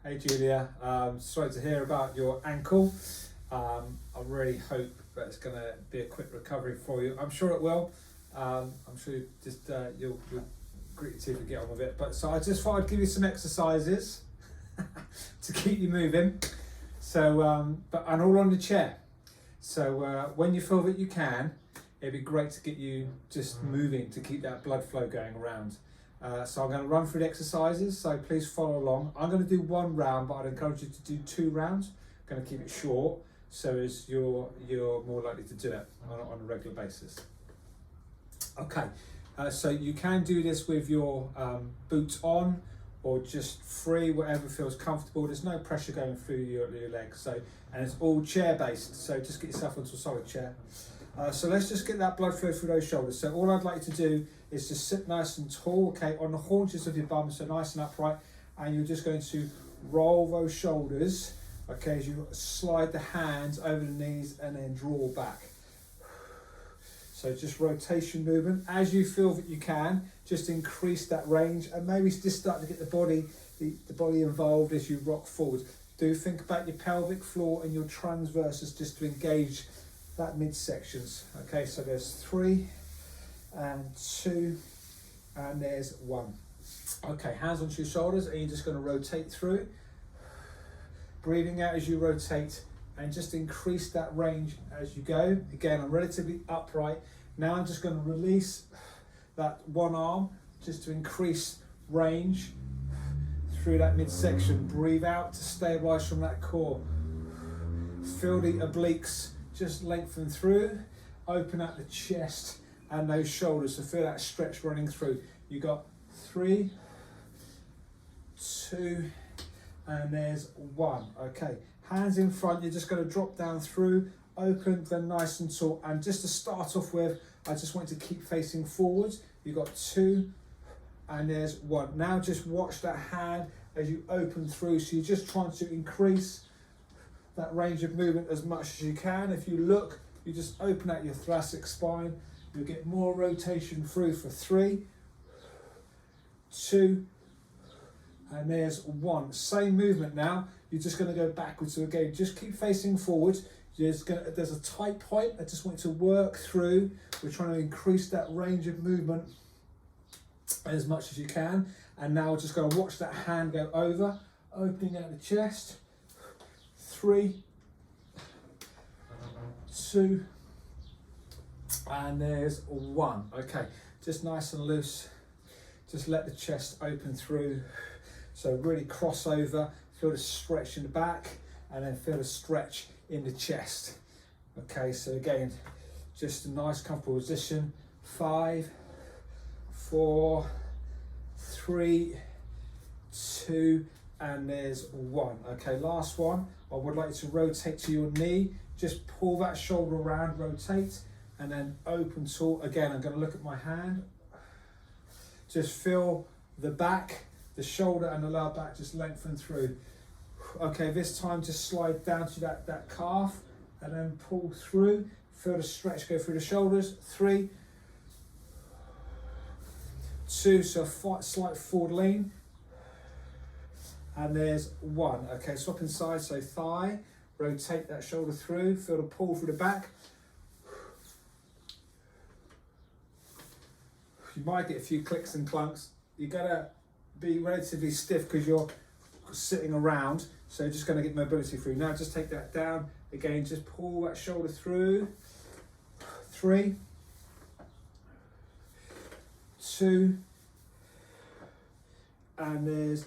Hey Julia, sorry to hear about your ankle. I really hope that it's going to be a quick recovery for you. I'm sure it will. I'm sure you'll grit your teeth and get on with it. But so I just thought I'd give you some exercises to keep you moving. So, and all on the chair. So when you feel that you can, it'd be great to get you just moving to keep that blood flow going around. So I'm going to run through the exercises, so please follow along. I'm going to do one round, but I'd encourage you to do 2 rounds. I'm going to keep it short, so as you're more likely to do it on a regular basis. Okay, so you can do this with your boots on, or just free, whatever feels comfortable. There's no pressure going through your legs, and it's all chair based, so just get yourself onto a solid chair. So let's just get that blood flow through those shoulders. So all I'd like you to do is just sit nice and tall, okay, on the haunches of your bum, so nice and upright, and you're just going to roll those shoulders, okay, as you slide the hands over the knees and then draw back. So just rotation movement. As you feel that you can, just increase that range, and maybe just start to get the body involved as you rock forward. Do think about your pelvic floor and your transverses just to engage that midsections. Okay, so there's 3 and 2 and there's 1. Okay, hands onto your shoulders, and you're just going to rotate through, breathing out as you rotate, and just increase that range as you go. Again, I'm relatively upright. Now I'm just going to release that one arm just to increase range through that midsection. Breathe out to stabilize from that core. Feel the obliques just lengthen through, open up the chest and those shoulders, so feel that stretch running through. You got 3, 2, and there's 1. Okay, hands in front, you're just going to drop down through, open, then nice and tall. And just to start off with, I just want you to keep facing forwards. You got 2, and there's 1. Now just watch that hand as you open through, so you're just trying to increase that range of movement as much as you can. If you look, you just open out your thoracic spine, you'll get more rotation through for 3, 2, and there's 1. Same movement now, you're just going to go backwards. So again, just keep facing forwards. There's a tight point, I just want you to work through. We're trying to increase that range of movement as much as you can. And now we're just going to watch that hand go over, opening out the chest. 3, 2, and there's 1. Okay, just nice and loose. Just let the chest open through. So really cross over, feel the stretch in the back, and then feel the stretch in the chest. Okay, so again, just a nice comfortable position. 5, 4, 3, 2, and there's 1. Okay, last one. I would like you to rotate to your knee. Just pull that shoulder around, rotate, and then open tall. Again, I'm going to look at my hand. Just feel the back, the shoulder and the lower back just lengthen through. Okay, this time just slide down to that calf and then pull through. Feel the stretch go through the shoulders. 3, 2, so slight forward lean. And there's 1. Okay, swap inside, so thigh, rotate that shoulder through, feel the pull through the back. You might get a few clicks and clunks. You're gonna be relatively stiff because you're sitting around, so you're just gonna get mobility through. Now just take that down. Again, just pull that shoulder through. 3, 2, and there's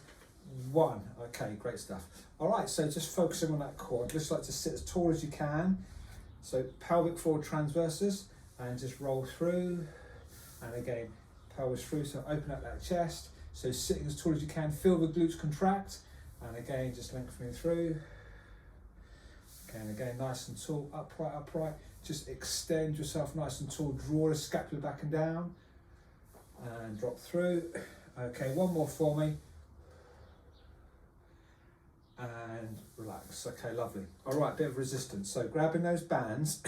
1. Okay, great stuff. All right, so just focusing on that core. Just like to sit as tall as you can. So pelvic floor transverses, and just roll through. And again, pelvis through, so open up that chest. So sitting as tall as you can, feel the glutes contract. And again, just lengthening through. Okay, and again, nice and tall, upright, upright. Just extend yourself nice and tall. Draw the scapula back and down. And drop through. Okay, one more for me. And relax. Okay, lovely. All right, bit of resistance. So grabbing those bands,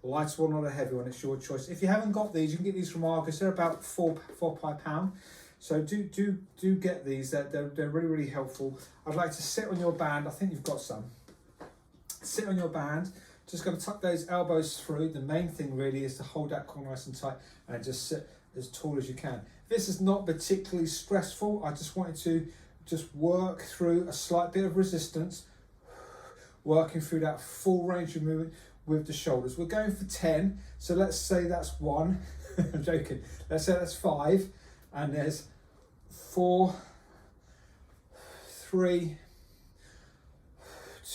light one or a heavy one, it's your choice. If you haven't got these, you can get these from Argos. They're about £4 £5. So do get these. They're really, really helpful. I'd like to sit on your band. I think you've got some. Sit on your band. Just going to tuck those elbows through. The main thing really is to hold that core nice and tight and just sit as tall as you can. This is not particularly stressful. I just wanted to just work through a slight bit of resistance, working through that full range of movement with the shoulders. We're going for 10, so let's say that's 1. I'm joking. Let's say that's 5, and there's 4, 3,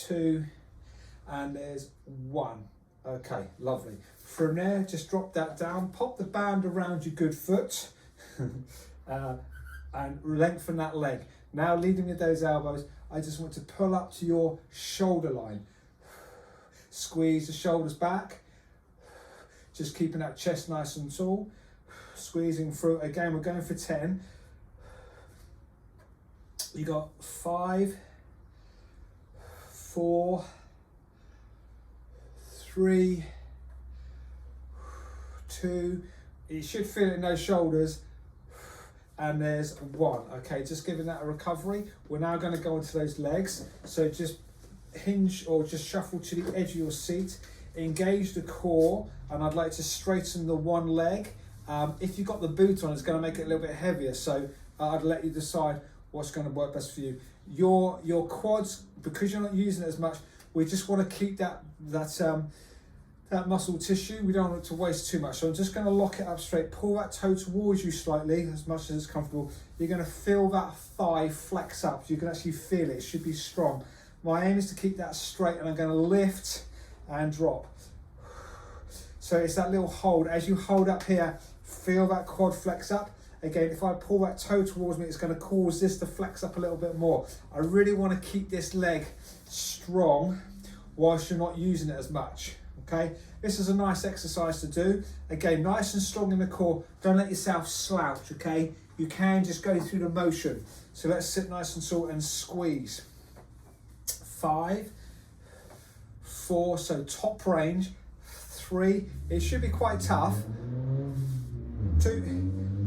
2, and there's 1. Okay, lovely. From there, just drop that down, pop the band around your good foot, and lengthen that leg. Now, leading with those elbows, I just want to pull up to your shoulder line. Squeeze the shoulders back, just keeping that chest nice and tall. Squeezing through. Again, we're going for 10. You got 5, 4, 3, 2. You should feel it in those shoulders. And there's 1. Okay, just giving that a recovery. We're now going to go onto those legs. So just hinge or just shuffle to the edge of your seat. Engage the core, and I'd like to straighten the one leg. If you've got the boot on, it's going to make it a little bit heavier. So I'd let you decide what's going to work best for you. Your quads, because you're not using it as much, we just want to keep that muscle tissue. We don't want it to waste too much. So I'm just going to lock it up straight. Pull that toe towards you slightly, as much as it's comfortable. You're going to feel that thigh flex up. You can actually feel it. It should be strong. My aim is to keep that straight, and I'm going to lift and drop. So it's that little hold. As you hold up here, feel that quad flex up. Again, if I pull that toe towards me, it's going to cause this to flex up a little bit more. I really want to keep this leg strong whilst you're not using it as much. Okay, this is a nice exercise to do. Again, nice and strong in the core. Don't let yourself slouch, okay? You can just go through the motion. So let's sit nice and tall and squeeze. 5, 4, so top range. 3, it should be quite tough. 2,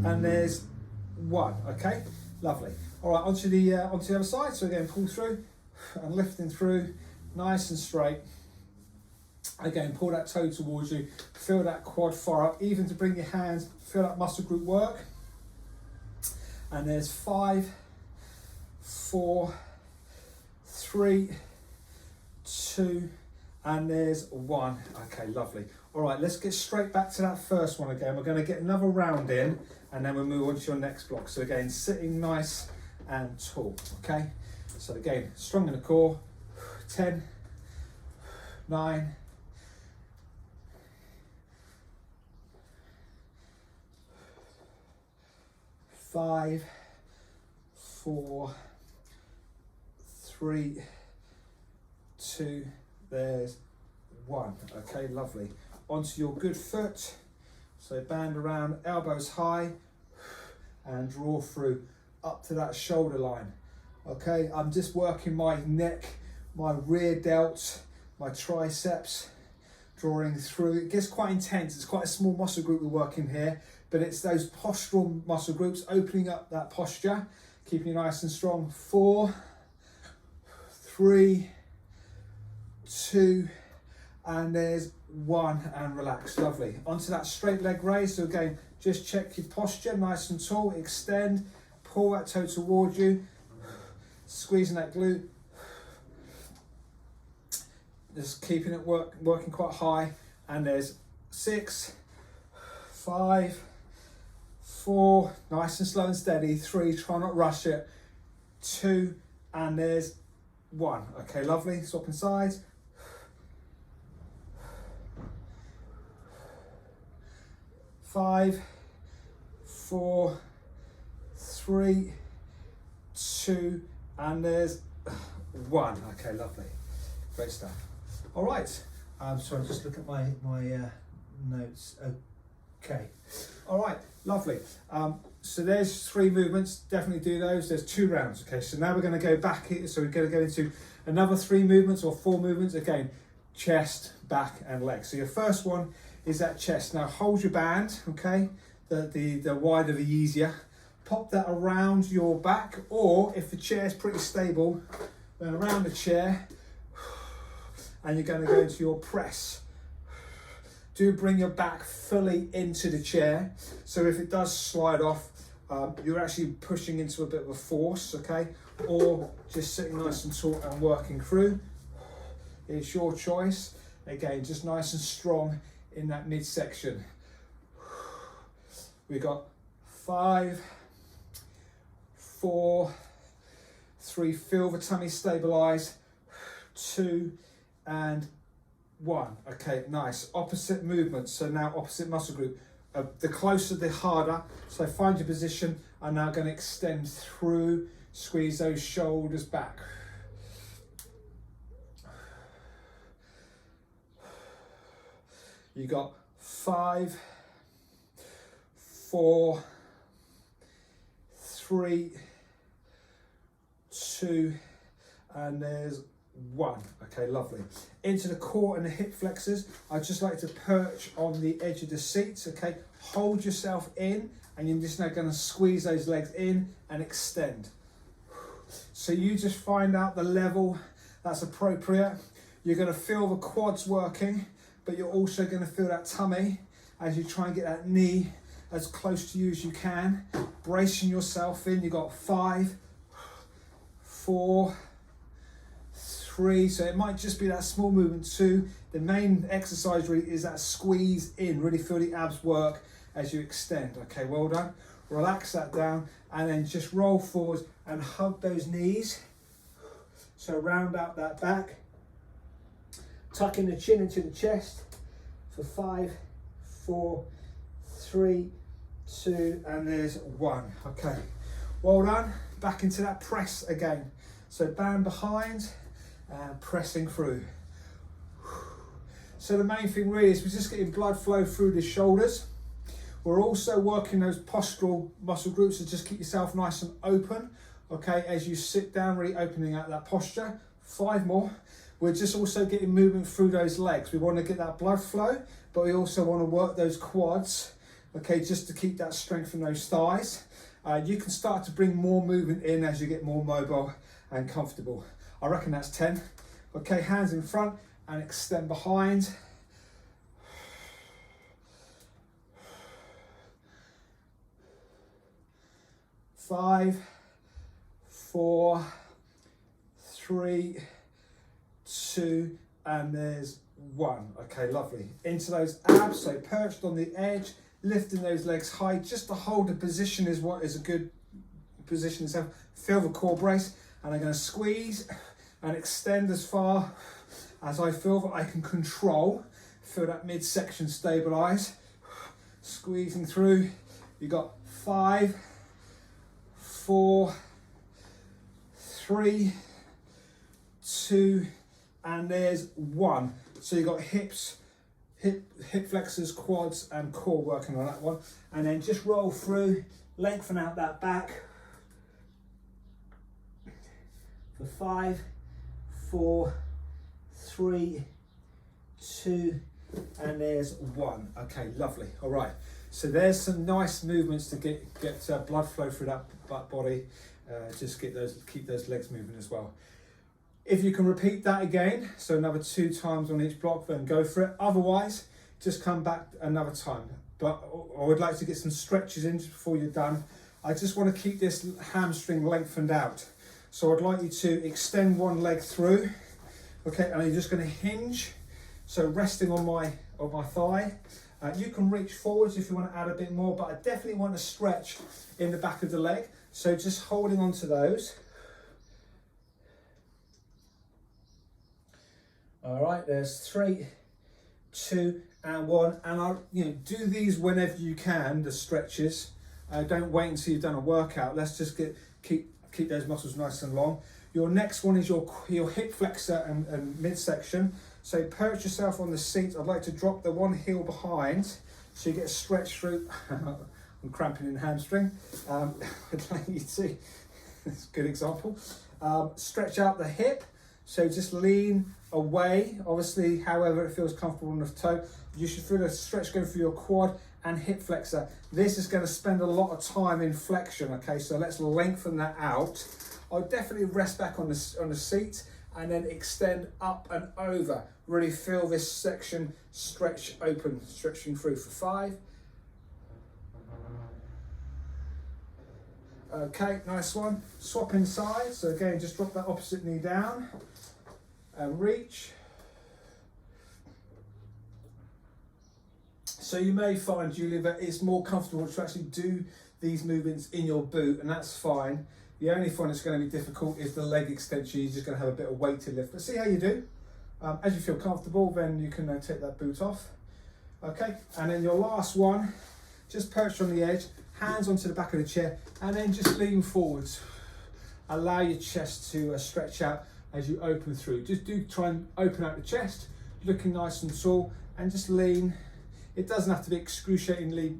and there's 1. Okay, lovely. All right, onto the other side. So again, pull through and lifting through, nice and straight. Again, pull that toe towards you. Feel that quad far up. Even to bring your hands, feel that muscle group work. And there's 5, 4, 3, 2, and there's 1. Okay, lovely. All right, let's get straight back to that first one again. We're going to get another round in, and then we'll move on to your next block. So again, sitting nice and tall, okay? So again, strong in the core. 10, 9, 5, 4, 3, 2, there's 1. Okay, lovely. Onto your good foot. So band around, elbows high, and draw through up to that shoulder line. Okay, I'm just working my neck, my rear delts, my triceps, drawing through. It gets quite intense. It's quite a small muscle group we're working here, but it's those postural muscle groups, opening up that posture, keeping you nice and strong. 4, 3, 2, and there's 1, and relax. Lovely. Onto that straight leg raise. So again, just check your posture, nice and tall. Extend, pull that toe towards you, squeezing that glute. Just keeping it working quite high. And there's 6, 5, 4, nice and slow and steady. 3, try not rush it. 2, and there's 1. Okay, lovely. Swapping sides. 5, 4, 3, 2, and there's 1. Okay, lovely. Great stuff. All right. Sorry, just look at my notes. Okay. All right, lovely. So there's 3 movements. Definitely do those. There's 2 rounds. Okay, so now we're going to go back. So we're going to go into another 3 movements or 4 movements. Again, chest, back, and legs. So your first one is that chest. Now hold your band. Okay. The wider the easier. pop that around your back, or if the chair is pretty stable, then around the chair, and you're going to go into your press. Do bring your back fully into the chair, so if it does slide off, you're actually pushing into a bit of a force, okay? Or just sitting nice and taut and working through. It's your choice. Again, just nice and strong in that midsection. We got 5, 4, 3, feel the tummy stabilize, 2, and 1. Okay, nice. Opposite movement, so now opposite muscle group. The closer, the harder. So find your position. I'm now going to extend through, squeeze those shoulders back. You got 5, 4, 3, 2, and there's 1. Okay, lovely. Into the core and the hip flexors. I'd just like to perch on the edge of the seats, okay? Hold yourself in, and you're just now going to squeeze those legs in and extend. So you just find out the level that's appropriate. You're going to feel the quads working, but you're also going to feel that tummy as you try and get that knee as close to you as you can. Bracing yourself in. You've got 5, 4, 3, so it might just be that small movement. 2, the main exercise really is that squeeze in. Really feel the abs work as you extend. Okay, well done. Relax that down, and then just roll forward and hug those knees. So round out that back, tucking the chin into the chest for 5, 4, 3, 2, and there's 1. Okay, well done. Back into that press again. So band behind and pressing through. So the main thing really is we're just getting blood flow through the shoulders. We're also working those postural muscle groups, so just keep yourself nice and open, okay, as you sit down, really opening out that posture. 5 more. We're just also getting movement through those legs. We want to get that blood flow, but we also want to work those quads, okay, just to keep that strength in those thighs. You can start to bring more movement in as you get more mobile and comfortable. I reckon that's 10. Okay, hands in front and extend behind. 5, 4, 3, 2, and there's 1. Okay, lovely. Into those abs, so perched on the edge, lifting those legs high, just to hold the position is what is a good position itself. Feel the core brace, and I'm going to squeeze and extend as far as I feel that I can control. Feel that midsection stabilize. Squeezing through. You got 5, 4, 3, 2, and there's 1. So you've got hips, hip flexors, quads, and core working on that one. And then just roll through, lengthen out that back for 5, 4, 3, 2, and there's 1. Okay, lovely. All right. So there's some nice movements to get blood flow through that body. Just keep those legs moving as well. If you can repeat that again, so another 2 times on each block, then go for it. Otherwise, just come back another time. But I would like to get some stretches in before you're done. I just want to keep this hamstring lengthened out. So I'd like you to extend one leg through, okay, and you're just going to hinge. So resting on my thigh. You can reach forwards if you want to add a bit more, but I definitely want to stretch in the back of the leg. So just holding on to those. All right, there's 3, 2, and 1. And I'll do these whenever you can, the stretches. Don't wait until you've done a workout. Let's just keep those muscles nice and long. Your next one is your hip flexor and midsection. So perch yourself on the seat. I'd like to drop the one heel behind so you get a stretch through. I'm cramping in the hamstring. I'd like you to, that's a good example. Stretch out the hip. So just lean away, obviously, however it feels comfortable on the toe. You should feel a stretch going through your quad and hip flexor. This is going to spend a lot of time in flexion, okay? So let's lengthen that out. I'll definitely rest back on the seat and then extend up and over. Really feel this section stretch open, stretching through for 5. Okay, nice one. Swap inside. So again, just drop that opposite knee down and reach. So you may find, Julia, that it's more comfortable to actually do these movements in your boot, and that's fine. The only thing that's going to be difficult is the leg extension. You're just going to have a bit of weight to lift. But see how you do. As you feel comfortable, then you can take that boot off. Okay, and then your last one, just perch on the edge, hands onto the back of the chair, and then just lean forwards. Allow your chest to stretch out as you open through. Just do try and open out the chest, looking nice and tall, and just lean. It doesn't have to be excruciatingly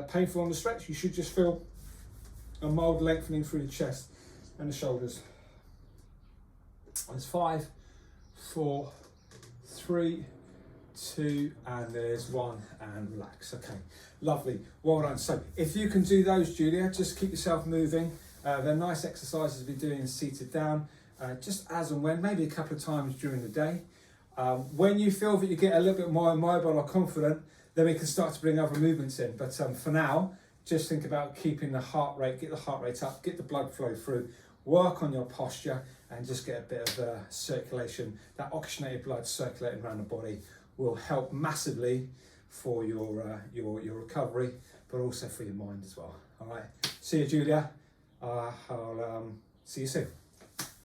painful on the stretch. You should just feel a mild lengthening through the chest and the shoulders. There's 5, 4, 3, 2, and there's 1, and relax. Okay, lovely, well done. So if you can do those, Julia, just keep yourself moving. They're nice exercises to be doing seated down, just as and when, maybe a couple of times during the day. When you feel that you get a little bit more mobile or confident, then we can start to bring other movements in. But for now, just think about keeping the heart rate, get the heart rate up, get the blood flow through, work on your posture, and just get a bit of circulation. That oxygenated blood circulating around the body will help massively for your recovery, but also for your mind as well. All right, see you, Julia. I'll see you soon.